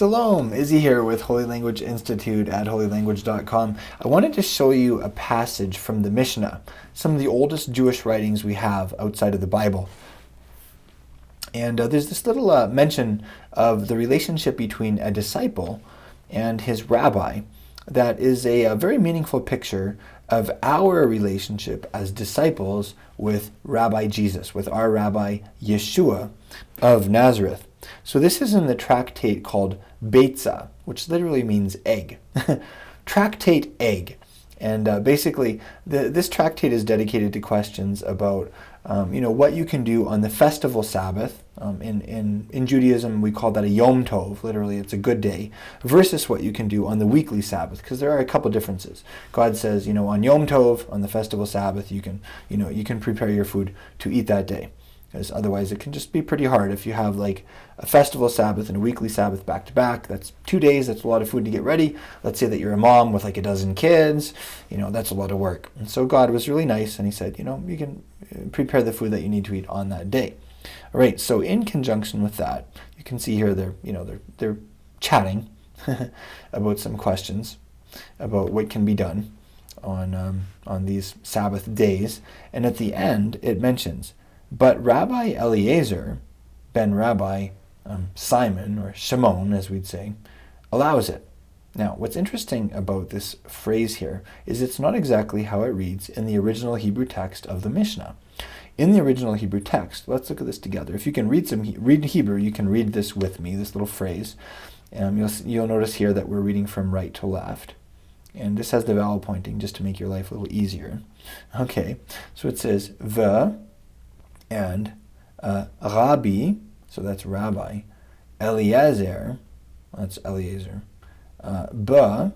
Shalom, Izzy here with Holy Language Institute at holylanguage.com. I wanted to show you a passage from the Mishnah, some of the oldest Jewish writings we have outside of the Bible. And there's this little mention of the relationship between a disciple and his rabbi that is a very meaningful picture of our relationship as disciples with Rabbi Jesus, with our Rabbi Yeshua of Nazareth. So this is in the tractate called Beitza, which literally means egg. Tractate egg. And basically, this tractate is dedicated to questions about what you can do on the festival Sabbath. In Judaism, we call that a Yom Tov. Literally, it's a good day, versus what you can do on the weekly Sabbath, because there are a couple differences. God says, on Yom Tov, on the festival Sabbath, you can prepare your food to eat that day, because otherwise it can just be pretty hard if you have like a festival Sabbath and a weekly Sabbath back to back. That's 2 days. That's a lot of food to get ready. Let's say that you're a mom with like a dozen kids. That's a lot of work. And so God was really nice, and He said, you can prepare the food that you need to eat on that day. All right. So in conjunction with that, you can see here they're chatting about some questions about what can be done on these Sabbath days, and at the end it mentions, but Rabbi Eliezer, ben Rabbi Simon, or Shimon as we'd say, allows it. Now, what's interesting about this phrase here is it's not exactly how it reads in the original Hebrew text of the Mishnah. In the original Hebrew text, let's look at this together. If you can read Hebrew, you can read this with me, this little phrase. You'll notice here that we're reading from right to left. And this has the vowel pointing just to make your life a little easier. Okay, so it says the and Rabbi, so that's Rabbi, Eliezer, that's Eliezer, Ba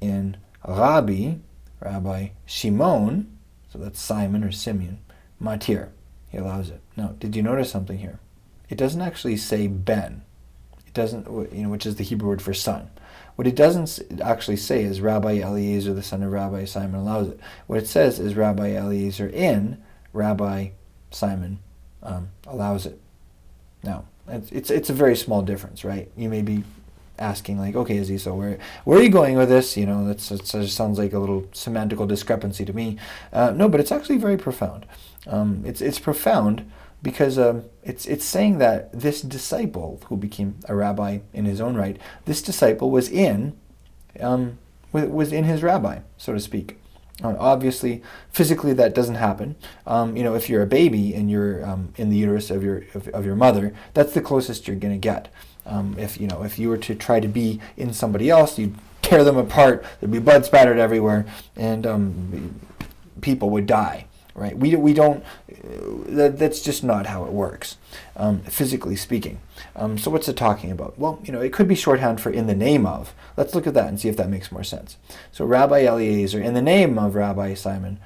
in Rabbi Shimon, so that's Simon or Simeon, Matir, he allows it. Now, did you notice something here? It doesn't actually say Ben. It doesn't, which is the Hebrew word for son. What it doesn't actually say is Rabbi Eliezer, the son of Rabbi Simon, allows it. What it says is Rabbi Eliezer in Rabbi Simon allows it. Now, it's a very small difference, right? You may be asking, like, okay, Izzy, so where are you going with this? That just sounds like a little semantical discrepancy to me. No, but it's actually very profound. It's profound because it's saying that this disciple who became a rabbi in his own right, this disciple was in his rabbi, so to speak. Obviously, physically that doesn't happen. If you're a baby and you're in the uterus of your mother, that's the closest you're going to get. If you were to try to be in somebody else, you'd tear them apart. There'd be blood spattered everywhere, and people would die. Right? We don't. That's just not how it works, physically speaking. So what's it talking about? Well, it could be shorthand for in the name of. Let's look at that and see if that makes more sense. So Rabbi Eliezer, in the name of Rabbi Simon,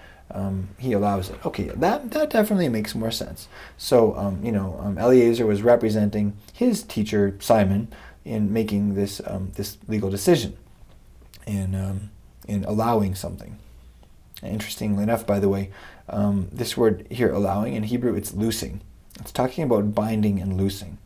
he allows it. Okay, that definitely makes more sense. So Eliezer was representing his teacher Simon in making this legal decision, in allowing something. Interestingly enough, by the way, this word here, allowing, in Hebrew, it's loosing. It's talking about binding and loosing.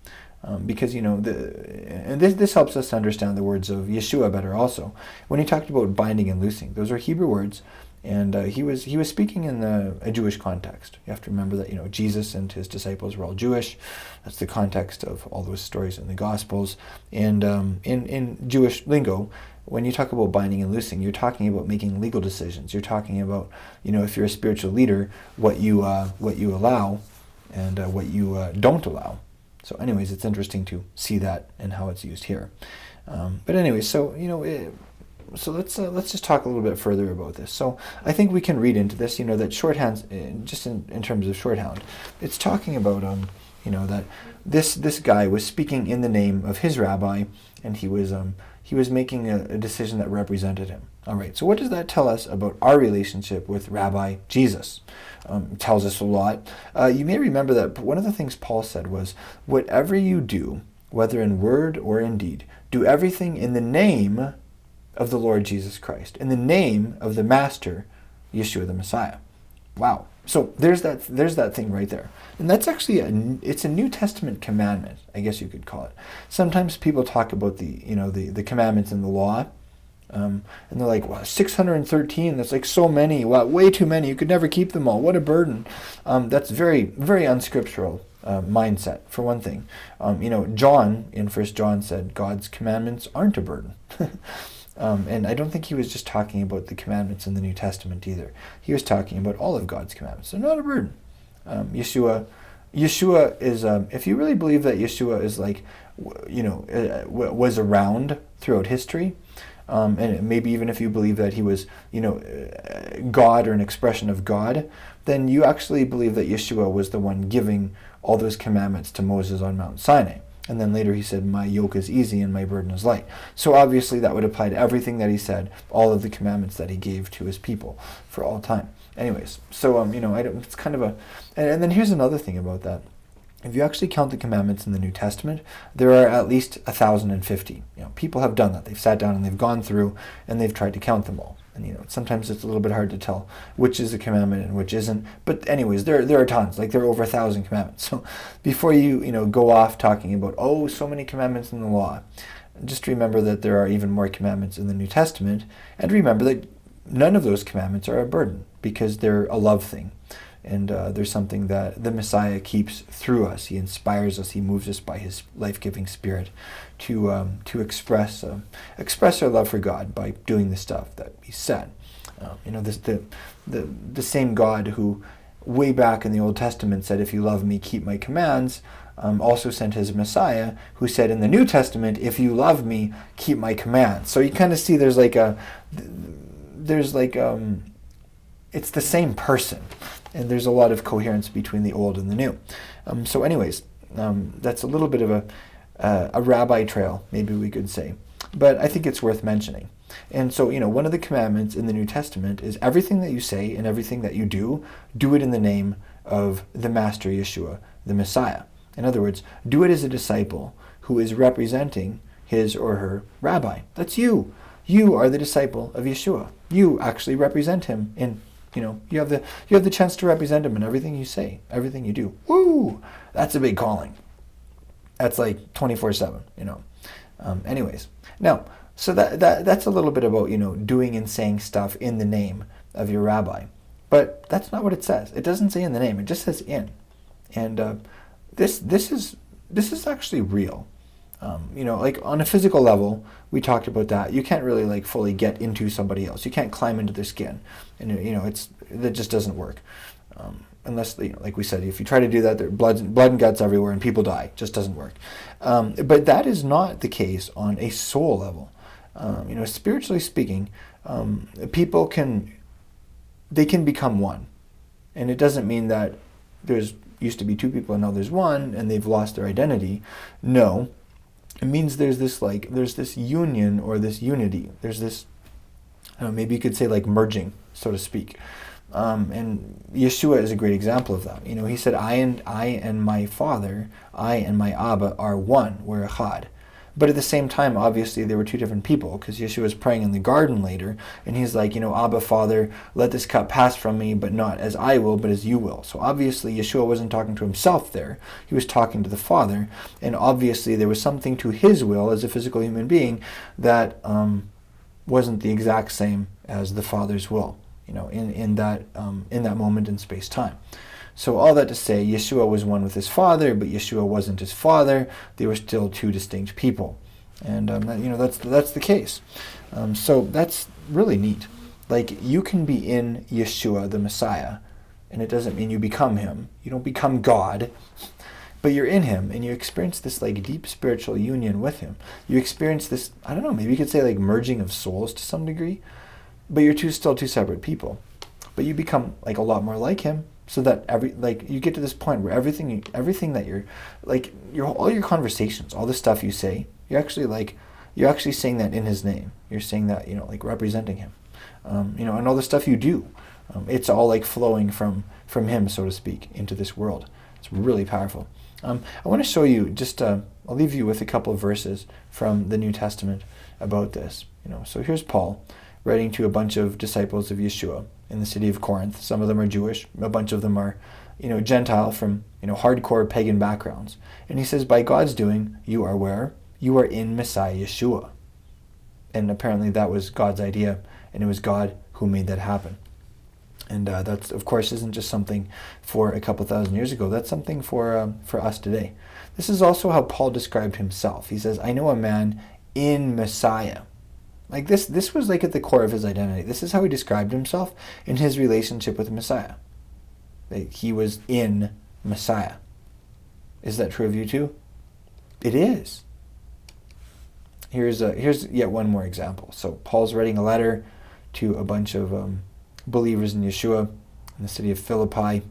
Because, and this helps us to understand the words of Yeshua better also. When he talked about binding and loosing, those are Hebrew words, and he was speaking in a Jewish context. You have to remember that, Jesus and his disciples were all Jewish. That's the context of all those stories in the Gospels. And in Jewish lingo, when you talk about binding and loosing, you're talking about making legal decisions. You're talking about, if you're a spiritual leader, what you allow and what you don't allow. So anyways, it's interesting to see that and how it's used here. But anyways, so let's just talk a little bit further about this. So I think we can read into this, that shorthand, just in terms of shorthand, it's talking about that this guy was speaking in the name of his rabbi, and he was making a decision that represented him. All right, so what does that tell us about our relationship with Rabbi Jesus? It tells us a lot. You may remember that one of the things Paul said was, whatever you do, whether in word or in deed, do everything in the name of the Lord Jesus Christ, in the name of the Master, Yeshua the Messiah. Wow, So there's that thing right there, and that's actually it's a New Testament commandment, I guess you could call it. Sometimes people talk about the commandments in the law, and they're like, well, 613, that's like so many, wow, way too many, you could never keep them all, what a burden. That's very, very unscriptural mindset, for one thing. John, in 1 John, said God's commandments aren't a burden. And I don't think he was just talking about the commandments in the New Testament either. He was talking about all of God's commandments. They're not a burden. Yeshua is, if you really believe that Yeshua is was around throughout history, and maybe even if you believe that he was, God or an expression of God, then you actually believe that Yeshua was the one giving all those commandments to Moses on Mount Sinai. And then later he said, my yoke is easy and my burden is light. So obviously that would apply to everything that he said, all of the commandments that he gave to his people for all time. Anyways, so, it's kind of and then here's another thing about that. If you actually count the commandments in the New Testament, there are at least 1,050. People have done that. They've sat down and they've gone through and they've tried to count them all. And sometimes it's a little bit hard to tell which is a commandment and which isn't. But anyways, there are tons. Like there are over 1,000 commandments. So before you go off talking about so many commandments in the law, just remember that there are even more commandments in the New Testament, and remember that none of those commandments are a burden because they're a love thing. And there's something that the Messiah keeps through us. He inspires us. He moves us by his life-giving spirit to express our love for God by doing the stuff that he said. The same God who way back in the Old Testament said, if you love me, keep my commands, also sent his Messiah who said in the New Testament, if you love me, keep my commands. So you kind of see it's the same person. And there's a lot of coherence between the old and the new. So anyways, that's a little bit of a rabbi trail, maybe we could say. But I think it's worth mentioning. And so, one of the commandments in the New Testament is everything that you say and everything that you do it in the name of the Master Yeshua, the Messiah. In other words, do it as a disciple who is representing his or her rabbi. That's you. You are the disciple of Yeshua. You actually represent him in you have the chance to represent him in everything you say, everything you do. Woo! That's a big calling. That's like 24/7. Anyways, now so that's a little bit about doing and saying stuff in the name of your rabbi, but that's not what it says. It doesn't say in the name. It just says in, and this is actually real. Like on a physical level, we talked about that. You can't really fully get into somebody else. You can't climb into their skin, and that just doesn't work. Unless like we said, if you try to do that, there's blood and guts everywhere, and people die. It just doesn't work. But that is not the case on a soul level. Spiritually speaking, people can become one, and it doesn't mean that there's used to be two people and now there's one, and they've lost their identity. No. It means there's this union or this unity. There's this, maybe you could say merging, so to speak. And Yeshua is a great example of that. He said, I and my Father, I and my Abba are one, we're echad. But at the same time, obviously, there were two different people, because Yeshua was praying in the garden later, and he's like, Abba, Father, let this cup pass from me, but not as I will, but as you will. So obviously, Yeshua wasn't talking to himself there. He was talking to the Father, and obviously there was something to his will as a physical human being that wasn't the exact same as the Father's will, in that moment in space-time. So all that to say, Yeshua was one with his Father, but Yeshua wasn't his Father. They were still two distinct people, and that's the case. So that's really neat. You can be in Yeshua, the Messiah, and it doesn't mean you become him. You don't become God, but you're in him, and you experience this deep spiritual union with him. You experience this, I don't know, maybe you could say merging of souls to some degree, but you're still two separate people. But you become a lot more like him. So that you get to this point where everything that you're all your conversations, all the stuff you say, you're actually saying that in his name. You're saying that representing him, and all the stuff you do, it's all flowing from him, so to speak, into this world. It's really powerful. I want to show you I'll leave you with a couple of verses from the New Testament about this. So here's Paul writing to a bunch of disciples of Yeshua in the city of Corinth. Some of them are Jewish. A bunch of them are, Gentile from, hardcore pagan backgrounds. And he says, by God's doing, you are where? You are in Messiah Yeshua. And apparently that was God's idea, and it was God who made that happen. And that, of course, isn't just something for a couple thousand years ago. That's something for us today. This is also how Paul described himself. He says, I know a man in Messiah. Like this was like at the core of his identity. This is how he described himself in his relationship with Messiah. That he was in Messiah. Is that true of you too? It is. Here's yet one more example. So Paul's writing a letter to a bunch of believers in Yeshua in the city of Philippi.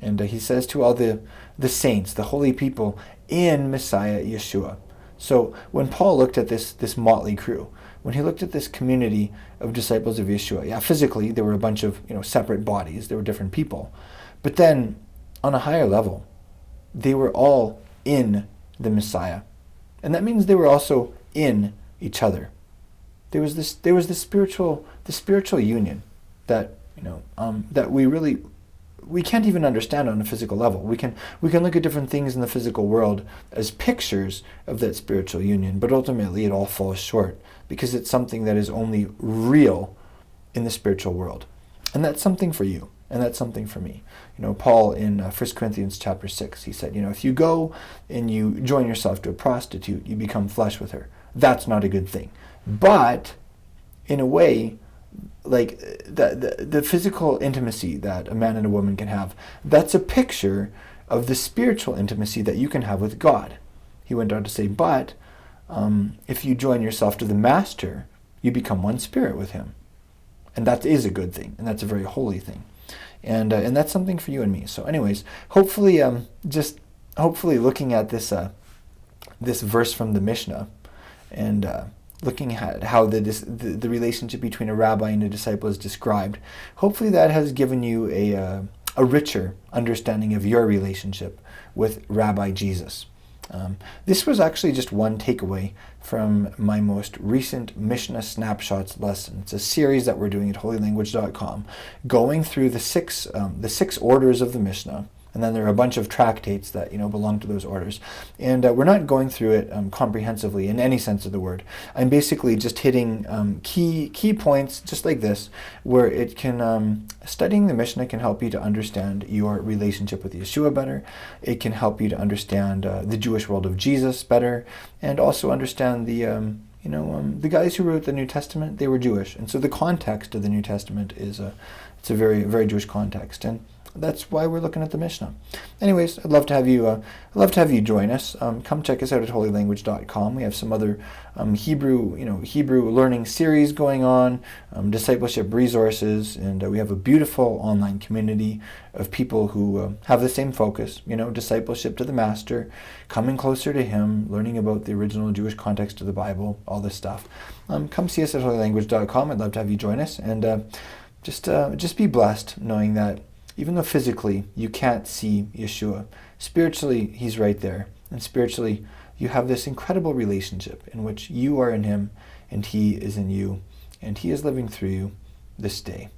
And he says to all the saints, the holy people in Messiah Yeshua. So when Paul looked at this motley crew, when he looked at this community of disciples of Yeshua, yeah, physically there were a bunch of separate bodies, there were different people. But then on a higher level, they were all in the Messiah. And that means they were also in each other. There was the spiritual union that that we can't even understand on a physical level. We can look at different things in the physical world as pictures of that spiritual union, but ultimately it all falls short because it's something that is only real in the spiritual world. And that's something for you, and that's something for me. Paul in 1 Corinthians chapter 6, he said, if you go and you join yourself to a prostitute, you become flesh with her. That's not a good thing. But in a way, like the physical intimacy that a man and a woman can have, that's a picture of the spiritual intimacy that you can have with God. He went on to say, but if you join yourself to the Master, you become one spirit with him. And that is a good thing, and that's a very holy thing. And that's something for you and me. So anyways, hopefully looking at this verse from the Mishnah, and looking at how the relationship between a rabbi and a disciple is described, hopefully that has given you a richer understanding of your relationship with Rabbi Jesus. This was actually just one takeaway from my most recent Mishnah Snapshots lesson. It's a series that we're doing at holylanguage.com, going through the six orders of the Mishnah. And then there are a bunch of tractates that belong to those orders. And we're not going through it comprehensively in any sense of the word. I'm basically just hitting key points, just like this, where it can studying the Mishnah can help you to understand your relationship with Yeshua better. It can help you to understand the Jewish world of Jesus better, and also understand the guys who wrote the New Testament. They were Jewish, and so the context of the New Testament is it's a very, very Jewish context. And that's why we're looking at the Mishnah. Anyways, I'd love to have you join us. Come check us out at holylanguage.com. We have some other Hebrew learning series going on, discipleship resources, and we have a beautiful online community of people who have the same focus, discipleship to the Master, coming closer to Him, learning about the original Jewish context of the Bible, all this stuff. Come see us at holylanguage.com. I'd love to have you join us, and just be blessed knowing that even though physically you can't see Yeshua, spiritually He's right there. And spiritually you have this incredible relationship in which you are in Him and He is in you, and He is living through you this day.